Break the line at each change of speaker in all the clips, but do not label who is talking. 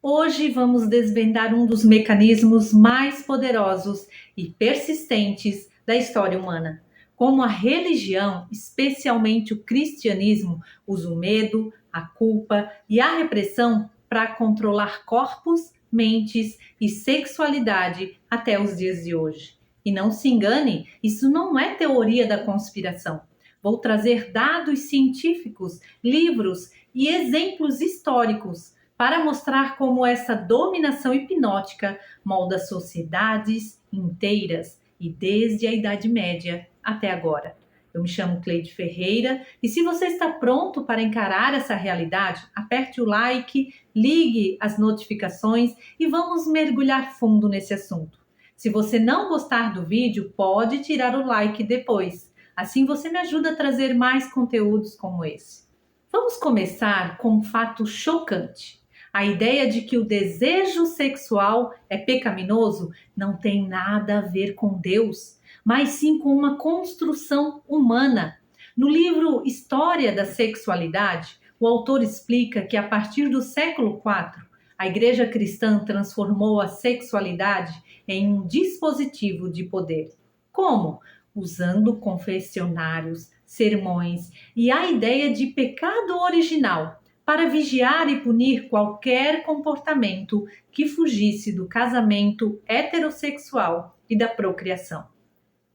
Hoje vamos desvendar um dos mecanismos mais poderosos e persistentes da história humana. Como a religião, especialmente o cristianismo, usa o medo, a culpa e a repressão para controlar corpos, mentes e sexualidade até os dias de hoje. E não se engane, isso não é teoria da conspiração. Vou trazer dados científicos, livros e exemplos históricos para mostrar como essa dominação hipnótica molda sociedades inteiras e desde a Idade Média até agora. Eu me chamo Cleide Ferreira e se você está pronto para encarar essa realidade, aperte o like, ligue as notificações e vamos mergulhar fundo nesse assunto. Se você não gostar do vídeo, pode tirar o like depois. Assim você me ajuda a trazer mais conteúdos como esse. Vamos começar com um fato chocante. A ideia de que o desejo sexual é pecaminoso não tem nada a ver com Deus, mas sim com uma construção humana. No livro História da Sexualidade, o autor explica que a partir do século IV, a Igreja cristã transformou a sexualidade em um dispositivo de poder. Como? Usando confessionários, sermões e a ideia de pecado original para vigiar e punir qualquer comportamento que fugisse do casamento heterossexual e da procriação.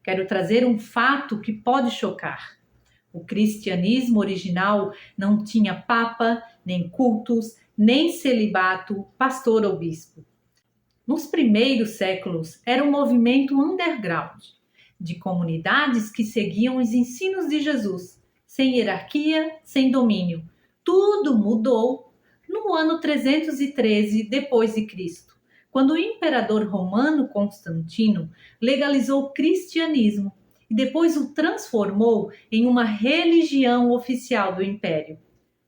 Quero trazer um fato que pode chocar. O cristianismo original não tinha papa, nem cultos, nem celibato, pastor ou bispo. Nos primeiros séculos, era um movimento underground, de comunidades que seguiam os ensinos de Jesus, sem hierarquia, sem domínio. Tudo mudou no ano 313 depois de Cristo, quando o imperador romano Constantino legalizou o cristianismo e depois o transformou em uma religião oficial do império.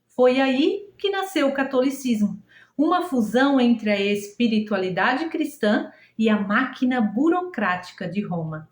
Foi aí que nasceu o catolicismo, uma fusão entre a espiritualidade cristã e a máquina burocrática de Roma.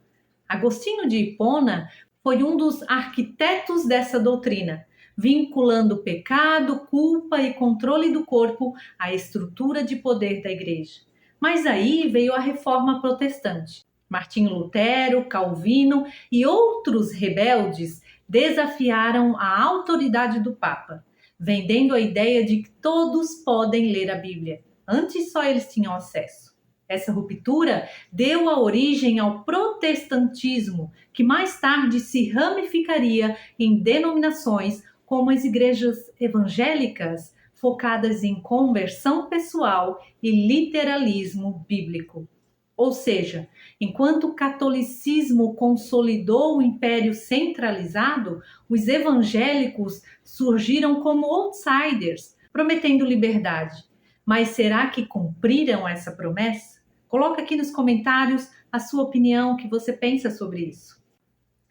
Agostinho de Hipona foi um dos arquitetos dessa doutrina, vinculando pecado, culpa e controle do corpo à estrutura de poder da igreja. Mas aí veio a reforma protestante. Martinho Lutero, Calvino e outros rebeldes desafiaram a autoridade do Papa, vendendo a ideia de que todos podem ler a Bíblia. Antes só eles tinham acesso. Essa ruptura deu a origem ao protestantismo, que mais tarde se ramificaria em denominações como as igrejas evangélicas, focadas em conversão pessoal e literalismo bíblico. Ou seja, enquanto o catolicismo consolidou o império centralizado, os evangélicos surgiram como outsiders, prometendo liberdade. Mas será que cumpriram essa promessa? Coloca aqui nos comentários a sua opinião, o que você pensa sobre isso.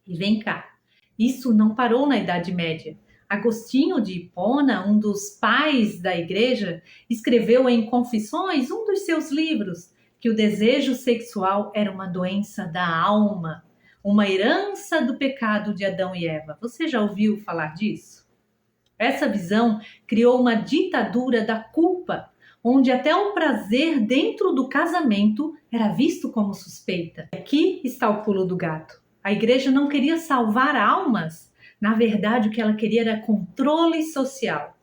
E vem cá, isso não parou na Idade Média. Agostinho de Hipona, um dos pais da igreja, escreveu em Confissões, um dos seus livros, que o desejo sexual era uma doença da alma, uma herança do pecado de Adão e Eva. Você já ouviu falar disso? Essa visão criou uma ditadura da culpa, onde até o prazer dentro do casamento era visto como suspeita. Aqui está o pulo do gato. A igreja não queria salvar almas. Na verdade, o que ela queria era controle social.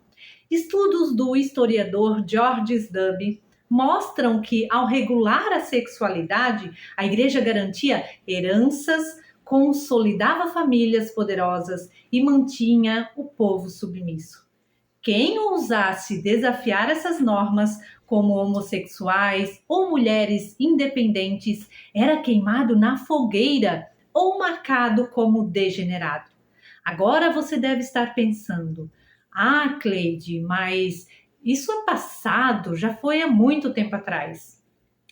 Estudos do historiador George Duby mostram que, ao regular a sexualidade, a igreja garantia heranças, consolidava famílias poderosas e mantinha o povo submisso. Quem ousasse desafiar essas normas, como homossexuais ou mulheres independentes, era queimado na fogueira ou marcado como degenerado. Agora você deve estar pensando: ah, Cleide, mas isso é passado, já foi há muito tempo atrás.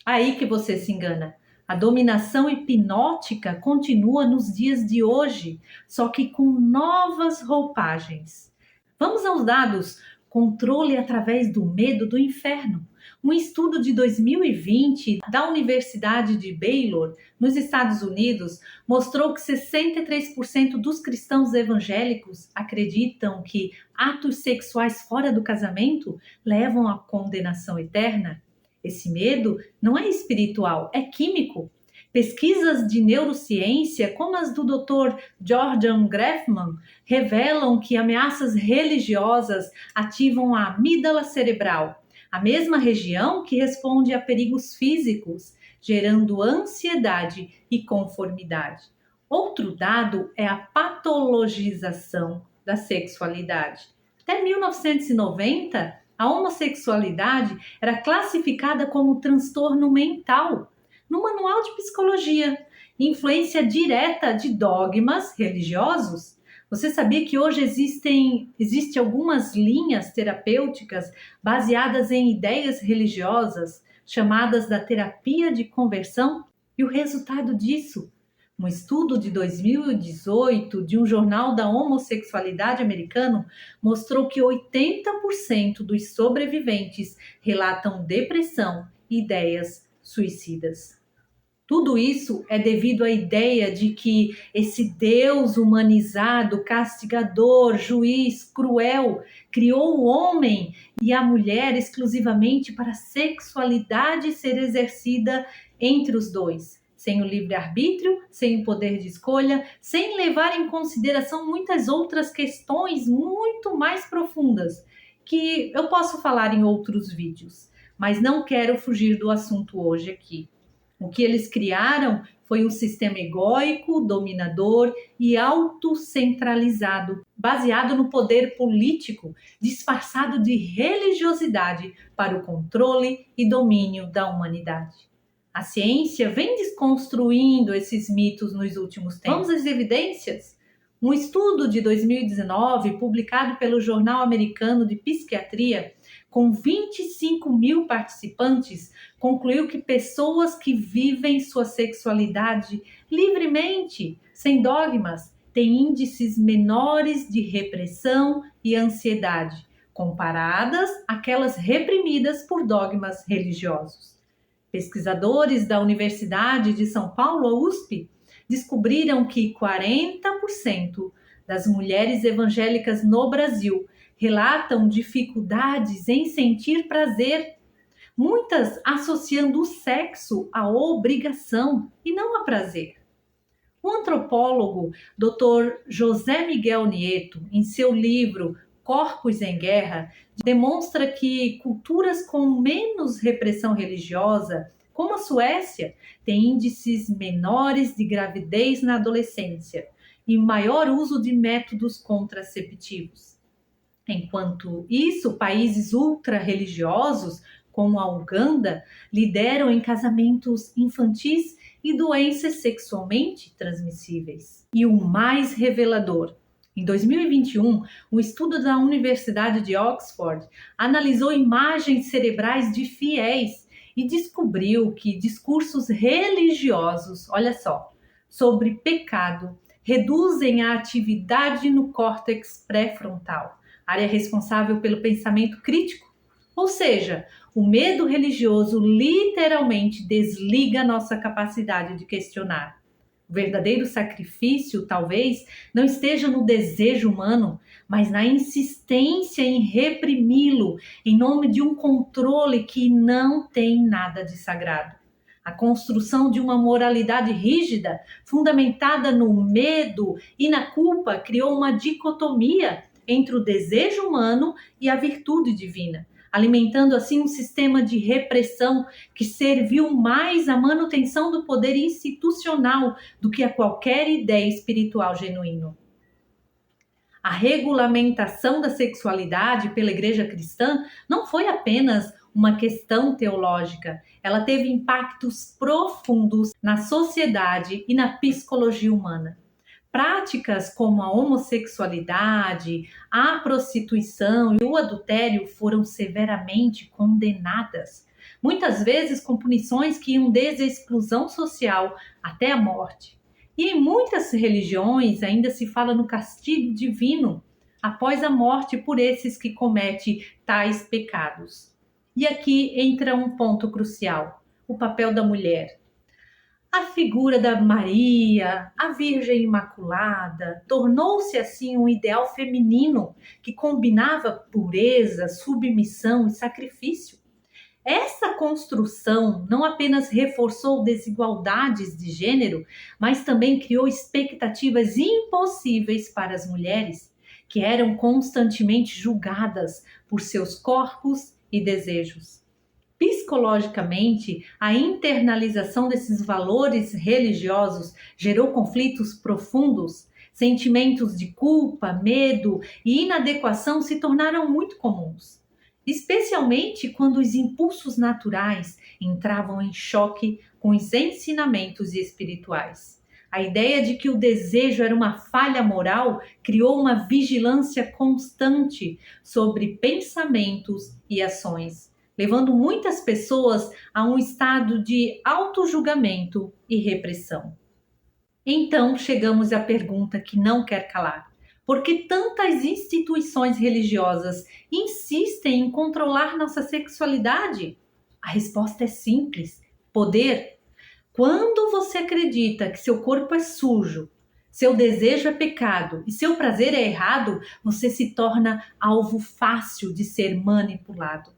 Aí que você se engana. A dominação hipnótica continua nos dias de hoje, só que com novas roupagens. Vamos aos dados. controle através do medo do inferno. Um estudo de 2020 da Universidade de Baylor, nos Estados Unidos, mostrou que 63% dos cristãos evangélicos acreditam que atos sexuais fora do casamento levam à condenação eterna. Esse medo não é espiritual, é químico. Pesquisas de neurociência, como as do Dr. Jordan Grefman, revelam que ameaças religiosas ativam a amígdala cerebral, a mesma região que responde a perigos físicos, gerando ansiedade e conformidade. Outro dado é a patologização da sexualidade. Até 1990, a homossexualidade era classificada como transtorno mental no Manual de Psicologia, influência direta de dogmas religiosos. Você sabia que hoje existem algumas linhas terapêuticas baseadas em ideias religiosas, chamadas da terapia de conversão? E o resultado disso? Um estudo de 2018 de um jornal da homossexualidade americano mostrou que 80% dos sobreviventes relatam depressão e ideias suicidas. Tudo isso é devido à ideia de que esse Deus humanizado, castigador, juiz, cruel, criou o homem e a mulher exclusivamente para a sexualidade ser exercida entre os dois, sem o livre-arbítrio, sem o poder de escolha, sem levar em consideração muitas outras questões muito mais profundas, que eu posso falar em outros vídeos, mas não quero fugir do assunto hoje aqui. O que eles criaram foi um sistema egóico, dominador e autocentralizado, baseado no poder político, disfarçado de religiosidade para o controle e domínio da humanidade. A ciência vem desconstruindo esses mitos nos últimos tempos. Vamos às evidências? Um estudo de 2019, publicado pelo Jornal Americano de Psiquiatria, com 25 mil participantes, concluiu que pessoas que vivem sua sexualidade livremente, sem dogmas, têm índices menores de repressão e ansiedade, comparadas àquelas reprimidas por dogmas religiosos. Pesquisadores da Universidade de São Paulo, USP, descobriram que 40% das mulheres evangélicas no Brasil relatam dificuldades em sentir prazer, muitas associando o sexo à obrigação e não a prazer. O antropólogo Dr. José Miguel Nieto, em seu livro Corpos em Guerra, demonstra que culturas com menos repressão religiosa, como a Suécia, têm índices menores de gravidez na adolescência e maior uso de métodos contraceptivos. Enquanto isso, países ultra-religiosos, como a Uganda, lideram em casamentos infantis e doenças sexualmente transmissíveis. E o mais revelador, em 2021, um estudo da Universidade de Oxford analisou imagens cerebrais de fiéis e descobriu que discursos religiosos, olha só, sobre pecado, reduzem a atividade no córtex pré-frontal, área responsável pelo pensamento crítico. Ou seja, o medo religioso literalmente desliga nossa capacidade de questionar. O verdadeiro sacrifício, talvez, não esteja no desejo humano, mas na insistência em reprimi-lo em nome de um controle que não tem nada de sagrado. A construção de uma moralidade rígida, fundamentada no medo e na culpa, criou uma dicotomia entre o desejo humano e a virtude divina, alimentando assim um sistema de repressão que serviu mais à manutenção do poder institucional do que a qualquer ideia espiritual genuína. A regulamentação da sexualidade pela Igreja cristã não foi apenas uma questão teológica, ela teve impactos profundos na sociedade e na psicologia humana. Práticas como a homossexualidade, a prostituição e o adultério foram severamente condenadas, muitas vezes com punições que iam desde a exclusão social até a morte. E em muitas religiões ainda se fala no castigo divino, após a morte por esses que cometem tais pecados. E aqui entra um ponto crucial: o papel da mulher. A figura da Maria, a Virgem Imaculada, tornou-se assim um ideal feminino que combinava pureza, submissão e sacrifício. Essa construção não apenas reforçou desigualdades de gênero, mas também criou expectativas impossíveis para as mulheres, que eram constantemente julgadas por seus corpos e desejos. Psicologicamente, a internalização desses valores religiosos gerou conflitos profundos. Sentimentos de culpa, medo e inadequação se tornaram muito comuns, especialmente quando os impulsos naturais entravam em choque com os ensinamentos espirituais. A ideia de que o desejo era uma falha moral criou uma vigilância constante sobre pensamentos e ações, levando muitas pessoas a um estado de autojulgamento e repressão. Então chegamos à pergunta que não quer calar: por que tantas instituições religiosas insistem em controlar nossa sexualidade? A resposta é simples: poder. Quando você acredita que seu corpo é sujo, seu desejo é pecado e seu prazer é errado, você se torna alvo fácil de ser manipulado.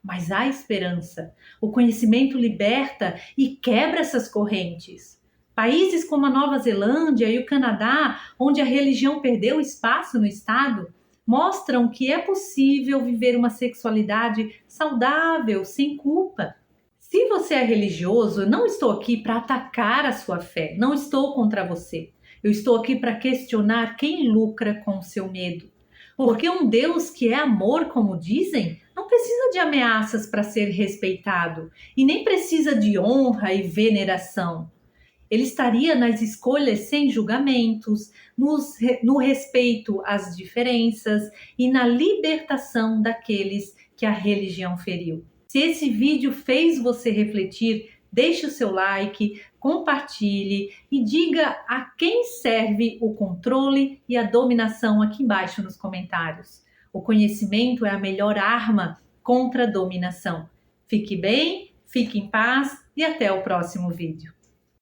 Mas há esperança. O conhecimento liberta e quebra essas correntes. Países como a Nova Zelândia e o Canadá, onde a religião perdeu espaço no Estado, mostram que é possível viver uma sexualidade saudável, sem culpa. Se você é religioso, eu não estou aqui para atacar a sua fé, não estou contra você. Eu estou aqui para questionar quem lucra com o seu medo. Porque um Deus que é amor, como dizem, não precisa de ameaças para ser respeitado e nem precisa de honra e veneração. Ele estaria nas escolhas sem julgamentos, no respeito às diferenças e na libertação daqueles que a religião feriu. Se esse vídeo fez você refletir, deixe o seu like, compartilhe e diga a quem serve o controle e a dominação aqui embaixo nos comentários. O conhecimento é a melhor arma contra a dominação. Fique bem, fique em paz e até o próximo vídeo.